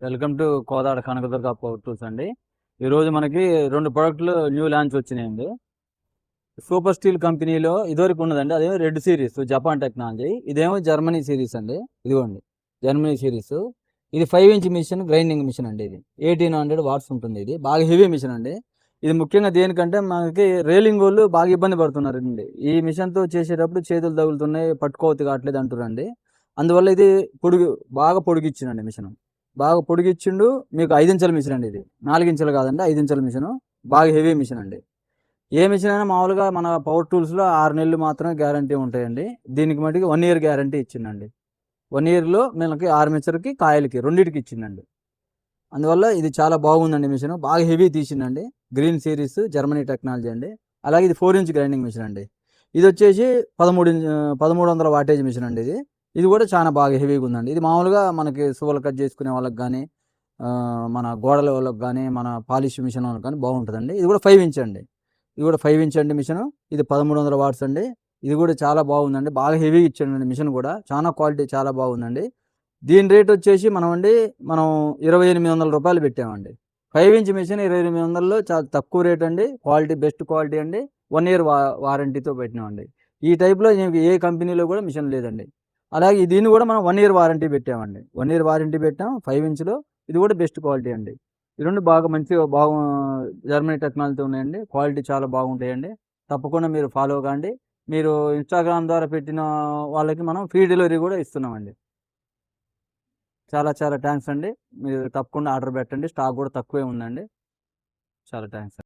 Welcome to Kodad Kanakadurga power tools అండి. ఈరోజు మనకి 2 ప్రోడక్ట్లు న్యూ లాంచ్ వచ్చినాయండి. సూపర్ స్టీల్ కంపెనీలో ఇదివరకు ఉన్నదండి. అదేమో రెడ్ సిరీస్ జపాన్ టెక్నాలజీ. ఇదేమో జర్మనీ సిరీస్ అండి. ఇదిగోండి జర్మనీ సిరీస్. ఇది 5 ఇంచ్ మిషన్, గ్రైండింగ్ మిషన్ అండి. ఇది 1800 వాట్స్ ఉంటుంది. ఇది బాగా హెవీ మిషన్ అండి. ఇది ముఖ్యంగా దేనికంటే మనకి రేలింగ్ వాళ్ళు బాగా ఇబ్బంది పడుతున్నారండి. ఈ మిషన్తో చేసేటప్పుడు చేతులు తగులుతున్నాయి, పట్టుకోవద్దు కావట్లేదు అంటున్నారండి. అందువల్ల ఇది బాగా పొడిగిచ్చిందండి మిషన్. బాగా పొడిగిచ్చిండు. మీకు 5 ఇంచుల మిషన్ అండి. ఇది 4 ఇంచులు కాదండి, 5 ఇంచుల మిషన్. బాగా హెవీ మిషన్ అండి. ఏ మిషన్ అయినా మామూలుగా మన పవర్ టూల్స్లో 6 నెలలు మాత్రమే గ్యారంటీ ఉంటాయండి. దీనికి మటుకు 1 ఇయర్ గ్యారంటీ ఇచ్చిందండి. 1 ఇయర్లో మనకి ఆర్మేచర్కి, కాయలకి రెండింటికి ఇచ్చిందండి. అందువల్ల ఇది చాలా బాగుందండి మిషన్. బాగా హెవీ తీసిందండి. గ్రీన్ సిరీస్ జర్మనీ టెక్నాలజీ అండి. అలాగే ఇది 4 ఇంచ్ గ్రైండింగ్ మిషన్ అండి. ఇది వచ్చేసి 1300 వాటేజ్ మిషన్ అండి. ఇది కూడా చాలా బాగా హెవీగా ఉందండి. ఇది మామూలుగా మనకి సువ్వలు కట్ చేసుకునే వాళ్ళకి కానీ, మన గోడల వాళ్ళకి కానీ, మన పాలిష్ మిషన్ వాళ్ళకి కానీ బాగుంటుందండి. ఇది కూడా 5 ఇంచ్ అండి. ఇది కూడా 5 ఇంచ్ అండి మిషన్. ఇది 1300 వాట్స్ అండి. ఇది కూడా చాలా బాగుందండి. బాగా హెవీగా ఇచ్చాడండి మిషన్ కూడా. చాలా క్వాలిటీ చాలా బాగుందండి. దీని రేట్ వచ్చేసి మనం 2800 రూపాయలు పెట్టామండి. 5 ఇంచ్ మిషన్ 2800లో చాలా తక్కువ రేట్ అండి. క్వాలిటీ బెస్ట్ క్వాలిటీ అండి. 1 ఇయర్ వారంటీతో పెట్టినామండి. ఈ టైప్లో ఏ కంపెనీలో కూడా మిషన్ లేదండి. అలాగే దీన్ని కూడా మనం 1 ఇయర్ వారంటీ పెట్టామండి. 1 ఇయర్ వారంటీ పెట్టాం 5 ఇంచ్లో. ఇది కూడా బెస్ట్ క్వాలిటీ అండి. ఈ రెండు బాగా మంచిగా జర్మనీ టెక్నాలజీతో ఉన్నాయండి. క్వాలిటీ చాలా బాగుంటాయండి. తప్పకుండా మీరు ఫాలో కాండి. మీరు ఇన్స్టాగ్రామ్ ద్వారా పెట్టిన వాళ్ళకి మనం ఫ్రీ డెలివరీ కూడా ఇస్తున్నామండి. చాలా చాలా థ్యాంక్స్ అండి. మీరు తప్పకుండా ఆర్డర్ పెట్టండి. స్టాక్ కూడా తక్కువే ఉందండి. చాలా థ్యాంక్స్.